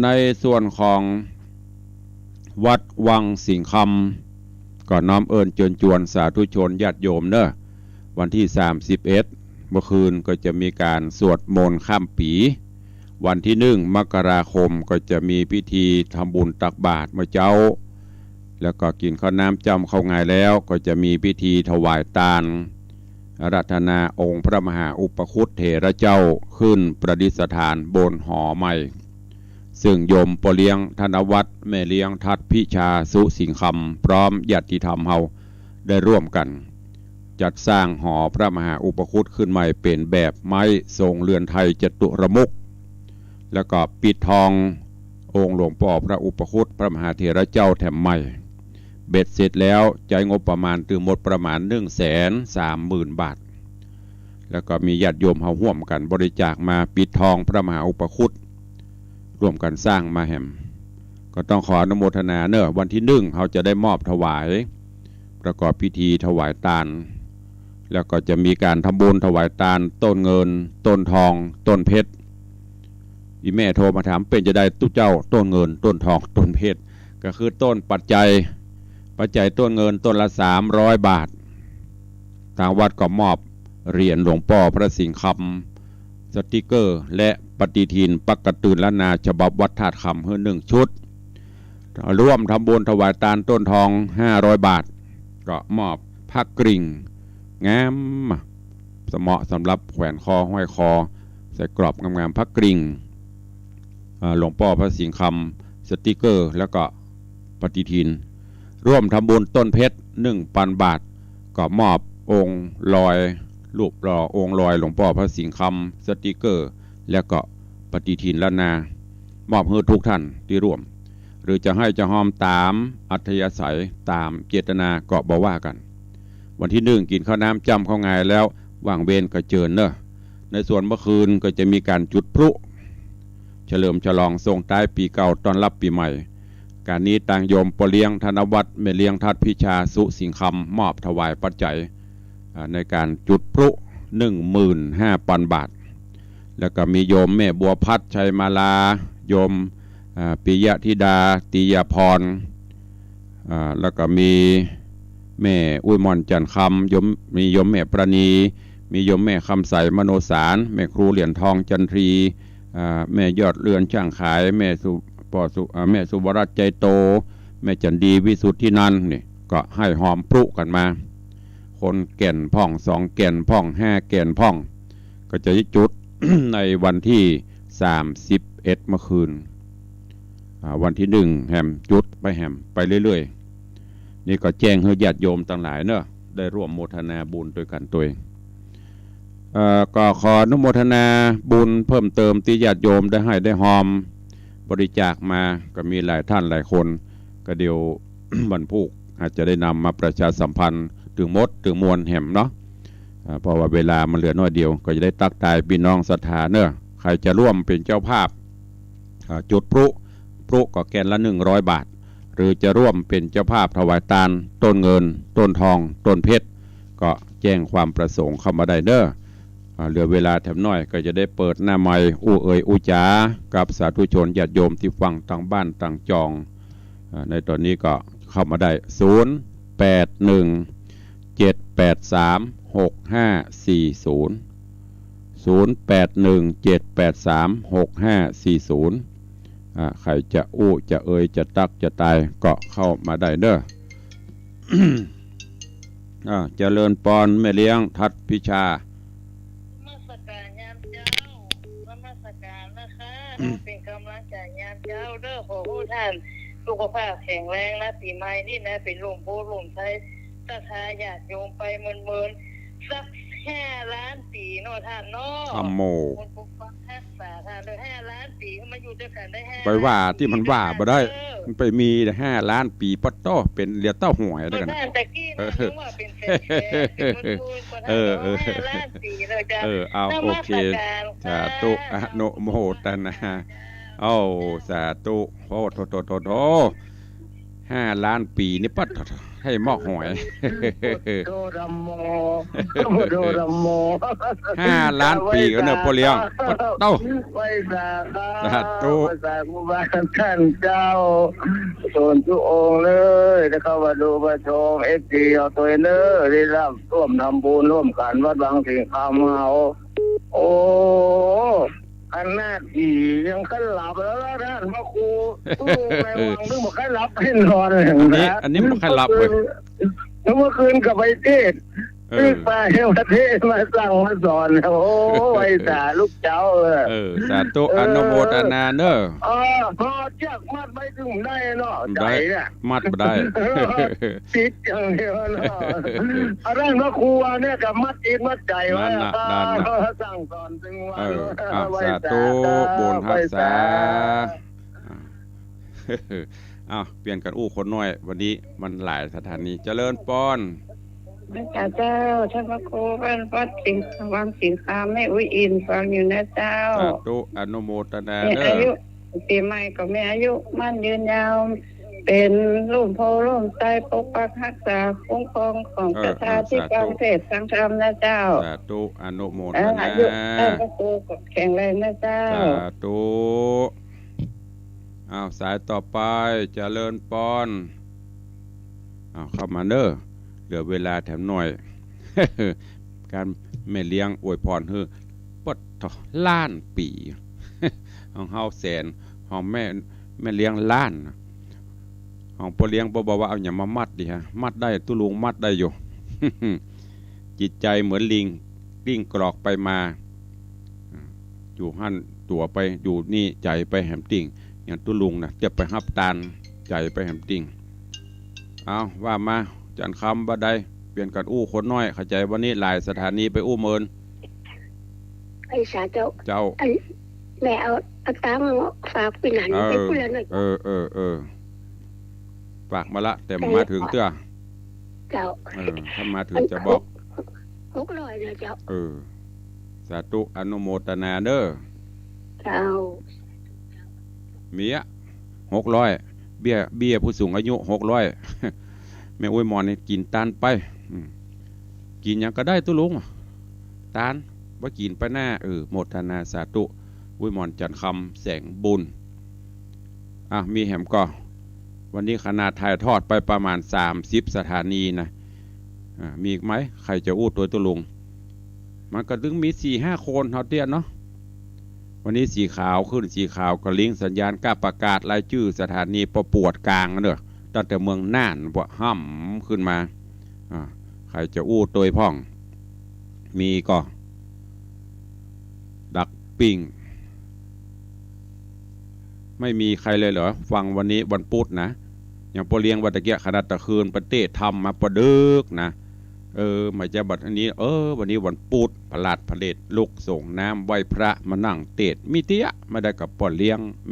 ในส่วนของวัดวังสิงห์คำก็น้อมเอิญเชิญชวนสาธุชนญาติโยมเนอะวันที่31เมื่อคืนก็จะมีการสวดมนต์ข้ามปีวันที่1 มกราคมก็จะมีพิธีทำบุญตักบาตรเมื่อเจ้าแล้วก็กินข้าวน้ำจำเข้าไงแล้วก็จะมีพิธีถวายทานอาราธนาองค์พระมหาอุปคุตเถระเจ้าขึ้นประดิษฐานบนหอไม้ซึ่งโยมปเลี้ยงธนวัฒน์แม่เลี้ยงทัดพิชาสุสิงคำพร้อมญาติธรรมเฮาได้ร่วมกันจัดสร้างหอพระมหาอุปคุตขึ้นใหม่เป็นแบบไม้ทรงเรือนไทยจตุรมุขแล้วก็ปิดทององค์หลวงพ่อพระอุปคุตพระมหาเถระเจ้าแถมใหม่เบ็ดเสร็จแล้วใจงบประมาณถึงหมดประมาณ130,000 บาทแล้วก็มีญาติโยมเฮาร่วมกันบริจาคมาปิดทองพระมหาอุปคุตร่วมกันสร้างมาแห่มก็ต้องขออนุโมทนาเนอะวันที่1เขาจะได้มอบถวายประกอบพิธีถวายทานแล้วก็จะมีการทำบุญถวายทานต้นเงินต้นทองต้นเพชรอีแม่โทรมาถามเป็นจะได้ตุ๊เจ้าต้นเงินต้นทองต้นเพชรก็คือต้นปัจจัยต้นเงินต้นละ300 บาททางวัดก็มอบเหรียญหลวงพ่อพระสิงห์คำสติกเกอร์และปฏิทินปักกระตือนละนาฉบับวัดธาตุคำเพื่อ1 ชุดร่วมทำบุญถวายทานต้นทอง500 บาทก็มอบผ้ากริ่งงามเหมาะสำหรับแขวนคอห้อยคอใส่กรอบงามๆผ้ากริ่งหลวงพ่อพระสิงห์คำสติกเกอร์แล้วก็ปฏิทินร่วมทำบุญต้นเพชร1,000 บาทก็มอบองค์ลอยรูปหล่อองค์ลอยหลวงพ่อพระสิงห์คำสติกเกอร์แล้วก็ปฏิทินละนามอบให้ทุกท่านที่ร่วมหรือจะให้จะหอมตามอัธยาศัยตามเจตนาก็บอกว่ากันวันที่1กินข้าวน้ำจำเข้าไงแล้วว่างเวรก็เจิญเนอะในส่วนเมื่อคืนก็จะมีการจุดพลุเฉลิมฉลองส่งท้ายปีเก่าต้อนรับปีใหม่การนี้ต่างโยมปเลี้ยงธนวัฒน์แม่เลี้ยงทัดพิชาสุสิงคำมอบถวายปัจจัยในการจุดพลุ 15,000 บาทแล้วก็มีโยมแม่บัวพัดชัยมาลาโยมปิยธิดาติยพรแล้วก็มีแม่อุ้ยมอนจันคำมีโยมแม่ประณีมีโยมแม่คำใสมโนสารแม่ครูเหรียญทองจันทรีแม่ยอดเรือนช่างขายแม่แม่สุวรัตน์ใจโตแม่จันดีวิสุทธินันท์นี่ก็ให้หอมพลุกันมาคนแก่นพ่อง2 แก่นพ่อง5 แก่นพ่อง ก็จะจุด ในวันที่31เมื่อคืนวันที่1แหมจุดไปแหมไปเรื่อยๆนี่ก็แจ้งให้ญาติโยมต่างหลายเนอะได้ร่วมโมทนาบุญด้วยกันตัวเองก็ขออนุโมทนาบุญเพิ่มเติมที่ญาติโยมได้ให้ได้หอมบริจาคมาก็มีหลายท่านหลายคนก็เดี๋ยว บรรพุกอาจจะได้นำมาประชาสัมพันธ์ถึงมดถึงมวลแหมเนาะเพราะว่าเวลามันเหลือน้อยเดียวก็จะได้ตักตายพี่น้องศรัทธาเนอะใครจะร่วมเป็นเจ้าภาพจุดพลุก็แกนละ100 บาทหรือจะร่วมเป็นเจ้าภาพถวายทานต้นเงินต้นทองต้นเพชรก็แจ้งความประสงค์เข้ามาได้เนอะเหลือเวลาแถมน้อยก็จะได้เปิดหน้าไมค์อู้เอ่ยอู้จ๋ากับสาธุชนญาติโยมที่ฟังต่างบ้านต่างจองในตอนนี้ก็เข้ามาได้0817836540ใครจะอู้จะเอ่ยจะตักจะตายก็เข้ามาได้เด้อ เจริญปอนแม่เลี้ยงทัดพิชามาสการยามเจ้ามาสการนะคะเป็นกำลังใจยามเจ้าเด้อขอผู้ท่านสุขภาพแข็งแรงนะปีใหม่นี่นะเป็นลมโพลมไทยศรัทธาญาติโยมไปเมินสัก5 ล้านปีเนาะท่านเนาะธัมโมคนปกปักรักษาท่านเลย5 ล้านปีเขามาอยู่ด้วยกันได้5ไปว่าที่มันว่าบ่ได้มันไปมี5 ล้านปีปัตโตเป็นเหลียเต้าหวยได้กันแต่กี้นะนึกว่าเป็นแสนเป็นหมื่นกว่าท่าน5 ล้านปีเลยจ้ะเอาโอเคสาธุอนุโมทนาสาธุโท5 ล้านปีนี่ปัดให้หม้อหอยโดรัมโมโดรัมโม5 ล้านปีก็เนอะพ่อเลี้ยงปัดเต้าไว้สาธุสาธุบ้านท่านเจ้าส่วนทุกองค์เลยได้เข้ามาดูมาชมFGเอาตัวเนอได้รับร่วมทำบุญร่วมกันวัดบางสิงคำเฮาโอ้อันน่าดียังขึ้นหลับแล้วท่านพระครูตู้ในวังนึกบอกให้หลับให้นอนอันนี้มันใครหลับเลยเมื่อคืนกับไปเทศตึกไปประเทศมาสั่งมาสอนโอ้ไอ้สาลูกเจ้าสาธุอนุโมทนาเนอะพอจักมัดไม่ถึงได้เนาะใจเนี่ยมัดไม่ได้ติดอย่างเดียวเนาะอะไรพระครูเนี่ยกับมัดจิตมัดใจไว้สั่งสอนถึงวันสาธุบุญรักษาเปลี่ยนกันอู้คนน้อยวันนี้มันหลายสถานีเจริญปอนพระเจ้าท่านพระครูเป็นวัดสิงห์วังสิงห์คามแม่อุ้ยอินฟังอยู่นะเจ้าสาธุอนุโมทนาเด้ออายุปีใหม่ก็มีอายุมั่นยืนยาวเป็นร่มโพร่มใจปกปักรักษาคุ้มครองของประชาที่กางเทศสังธรรมนะเจ้าสาธุอนุโมทนาอายุท่านพระครูก็แข็งแรงนะเจ้าสาธุสายต่อไปเจริญปอนเข้ามาเด้อเหลือเวลาแถมหน่อย การแม่เลี้ยงอวยพรให้ปดล้านปีของเฮาแสนของแม่เลี้ยงล้านของพ่อเลี้ยงบ่บอกว่าเอาอย่ามามัดดิฮะมัดได้ตุลุงมัดได้อยู่ จิตใจเหมือนลิงลิ่งกรอกไปมาอยู่หั่นตัวไปอยู่นี่ใจไปแหมติ่งอย่างตุลุงนะจะไปฮับตาลใจไปแหมติ่งว่ามาจันคำบ่ได้เปลี่ยนกันอู้คนน้อยเข้าใจวันนี้หลายสถานีไปอู้เมินไอ้สาเจ้าแม่เอาตังฝากปีนั้นไปเพื่อนฝากมาละแต่มาถึงเตื้อเจ้าถ้ามาถึงจะบอก600นะเจ้าสาธุอนุโมทนาเด้อเจ้าเมีย600เบี้ยผู้สูงอายุ600แม่อุ้ยมอนนี่กินตาลไปกินยังก็ได้ตุลุงตาลว่ากินไปหน้าโมทนาสาธุอุ้ยมอนจันคำแสงบุญมีแหมก็วันนี้ขนาดถ่ายทอดไปประมาณ30สถานีนะมีอีกไหมใครจะอู้ตัวตุลุงมันก็ถึงมี 4-5 คนเท่าเตี้ยเนาะวันนี้สีขาวขึ้นสีขาวก็ลิงสัญญาณกล้าประกาศรายชื่อสถานีประปวดกลางเนอะตั้งแต่เมืองน่านบ่ห่ำขึ้นมาใครจะอู้ตัวพ่องมีก็ ดักปิ้งไม่มีใครเลยเหรอฟังวันนี้วันพุธนะอย่างปอเลี้ยงวันตะเกียขนาดตะคืนประเทศทำมาประดึกนะไม่ใช่บัดอันนี้วันนี้วันพุธประหลาดผลิตลุกส่งน้ำไหวพระมานั่งเตดมิเตียมาได้กับปอเลี้ยงแ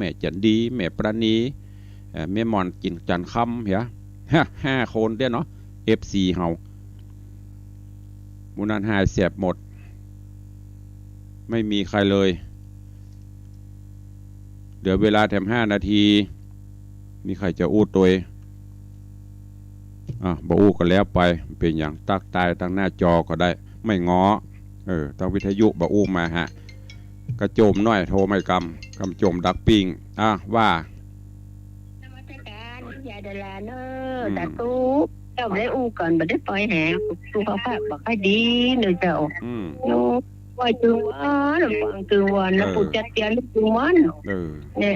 ม่จันดีแม่ประณีแม่มอนกินจันคำเหรอ5 คนเด้อเนาะ FC เฮามูนันหายเสียบหมดไม่มีใครเลยเดี๋ยวเวลาแถม5 นาทีมีใครจะอู้ตัวบ่อู้ก็แล้วไปเป็นอย่างตักตายตั้งหน้าจอก็ได้ไม่ง้อตั้งวิทยุบ่อู้มาฮะกระโจมน้อยโทรไม่กำโจมดักปิงว่านมัสการยายดาราเนอตาตู้เจ้าได้อู้ก่อนบ่ได้ปล่อยแหงตู้เขาฝากบอกให้ดีเด้อเจ้าโน้ปล่อยตึงวันฟังตึงวันแล้วปู่จัดเตียนตึงวันเนี่ย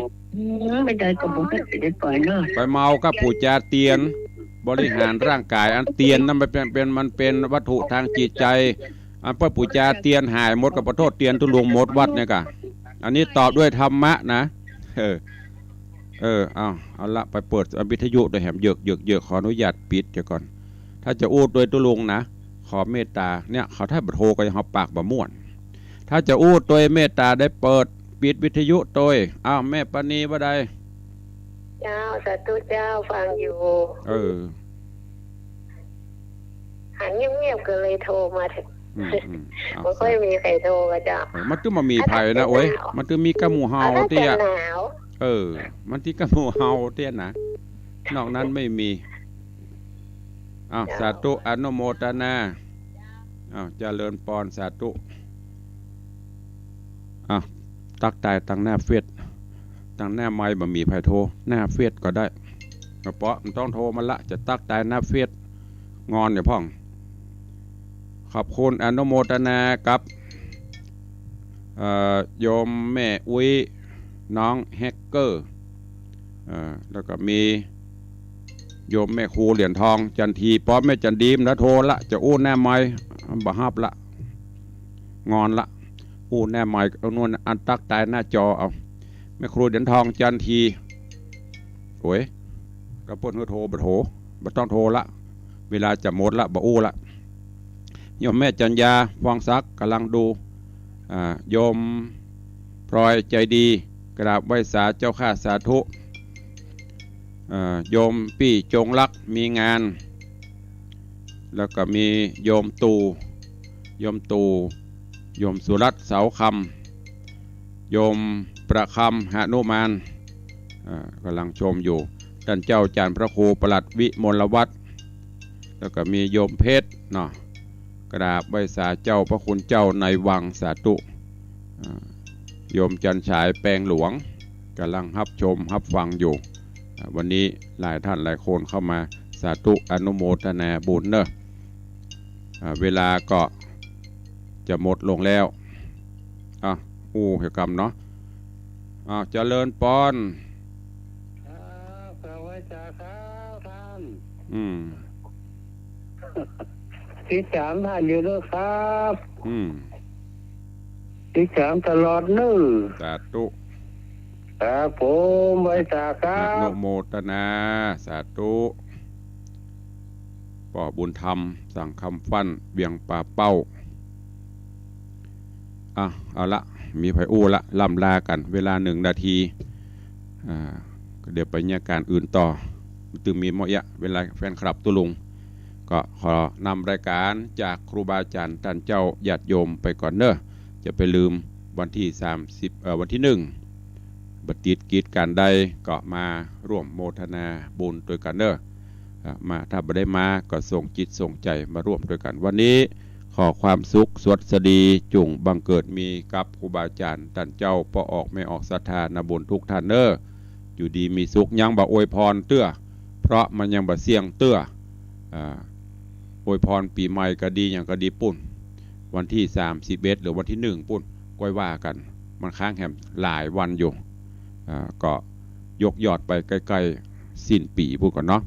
ไม่ได้ก็บ่ได้ปล่อยเนาะไปเมากับปู่จาเตียนบริหารร่างกายอันเตียนนั้นมันเป็นวัตถุทางจิตใจอันพ่อปู่จาเตียนหายหมดกับขอโทษเตียนทุลุงหมดวัดเนี่ยกะอันนี้ตอบด้วยธรรมะนะเอาละไปเปิดวิทยุโดยแหมเยอะขออนุญาตปิดเดี๋ยวก่อนถ้าจะอู้โดยตุลุงนะขอเมตตาเนี่ยเขาถ้าโทรก็ยังหอบปากบ่ม่วนถ้าจะอู้โดยเมตตาได้เปิดปิดวิทยุโดยแม่ปณีว่าใดเจ้าสาธุเจ้าฟังอยู่หันเงียบๆก็เลยโทรมาถึงไม่ค่อยมีใครโทรก็จะมันต้องมามีภัยนะโอ้ยมันต้องมีกระหมูเฮาเตี้ยมันที่กระหมูเฮาเตี้ยนะนอกนั้นไม่มีสาธุอนุโมทนาเจริญพรสาธุตักตายตั้งหน้าเฟซตั้งหน้าไม้บ่มีภัยโทรหน้าเฟซก็ได้เพราะมันต้องโทรมาละจะตักตายหน้าเฟซงอนอย่าพ่องขอบคุณอนุโมทนากับโยมแม่อุ้ยน้องแฮกเกอร์แล้วก็มีโยมแม่ครูเหรียญทองจันทีป้อแม่จันดีมนะโทรละจะอู้แน่ไม้บ่ฮับละงอนละอู้แน่ไม้เอานวลอันตักตายหน้าจอเอาแม่ครูเหรียญทองจันทีโอ้ยกระปุ่นก็โทรบ่ต้องโทรละเวลาจะหมดละบ่อู้ละโยมแม่จันยาฟองซักกำลังดูโยมพลอยใจดีกราบไหว้สาเจ้าข้าสาธุโยมปี้จงรักมีงานแล้วก็มีโยมตูโยมสุรัตน์เสาคำโยมประคำหนุมานกำลังชมอยู่ท่านเจ้าจารย์พระครูประหลัดวิมลวัฒน์แล้วก็มีโยมเพชรเนาะกราบไหว้สาเจ้าพระคุณเจ้าในวังสาธุโยมจันฉายแปลงหลวงกำลังรับชมรับฟังอยู่วันนี้หลายท่านหลายคนเข้ามาสาธุอนุโมทนาบุญเนอะเวลาก็จะหมดลงแล้วเหตุกรรมเนาะเจริญปอนพระวจาครับท่านที่3ท่านอยู่ด้วยครับที่3ตลอดนึ่งสาธุครับผมไว้สาครับอนุโมทนาสาธุป่อบุญธรรมสั่งคำฟันเวียงป่าเป้าเอาละมีไผอู้ละล่ำลากันเวลา1 นาทีเดี๋ยวไปเนี่ยการอื่นต่อตึงมีหมอยะเวลาแฟนคลับตุลุงก็ขอนำรายการจากครูบาอาจารย์ท่านเจ้าญาติโยมไปก่อนเนอะจะไปลืมวันที่30วันที่1บัดติดกีดการใดก็มาร่วมโมทนาบุญด้วยกันเนอะมาถ้าไม่ได้มาก็ส่งจิตส่งใจมาร่วมด้วยกันวันนี้ขอความสุขสวัสดีจุ่งบังเกิดมีกับครูบาอาจารย์ท่านเจ้าปอออกไม่ออกศรัทธานาบุญทุกท่านเนอะอยู่ดีมีสุขยังบ่อวยพรเตื้อเพราะมันยังบ่เสี่ยงเตื้ออวยพรปีใหม่ก็ดีอย่างก็ดีปุ่นวันที่31หรือวันที่1ปุ่นก้อยว่ากันมันค้างแหมหลายวันอยู่ก็ยกยอดไปใกล้ๆสิ้นปีพูดก่อนเนาะ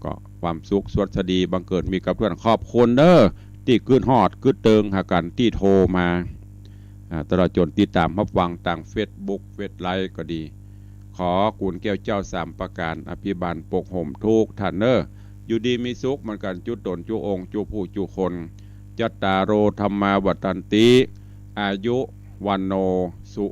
ก็ความสุขสวัสดีบังเกิดมีกับเพื่อนขอบคุณเนอะที่กึดฮอดกึดเติงหากันที่โทรมา ตลอดจนติดตามรับฟังต่างเฟซบุ๊กเฟซไลค์ก็ดีขอกุณแก้วเจ้า3ประการอภิบาลปกห่มทุกท่านเนออยู่ดีมีสุขมันกันจุดตนจุองค์จุผู้จุคนจัตตารโอธรรมาวัฏันติอายุวันโนสุ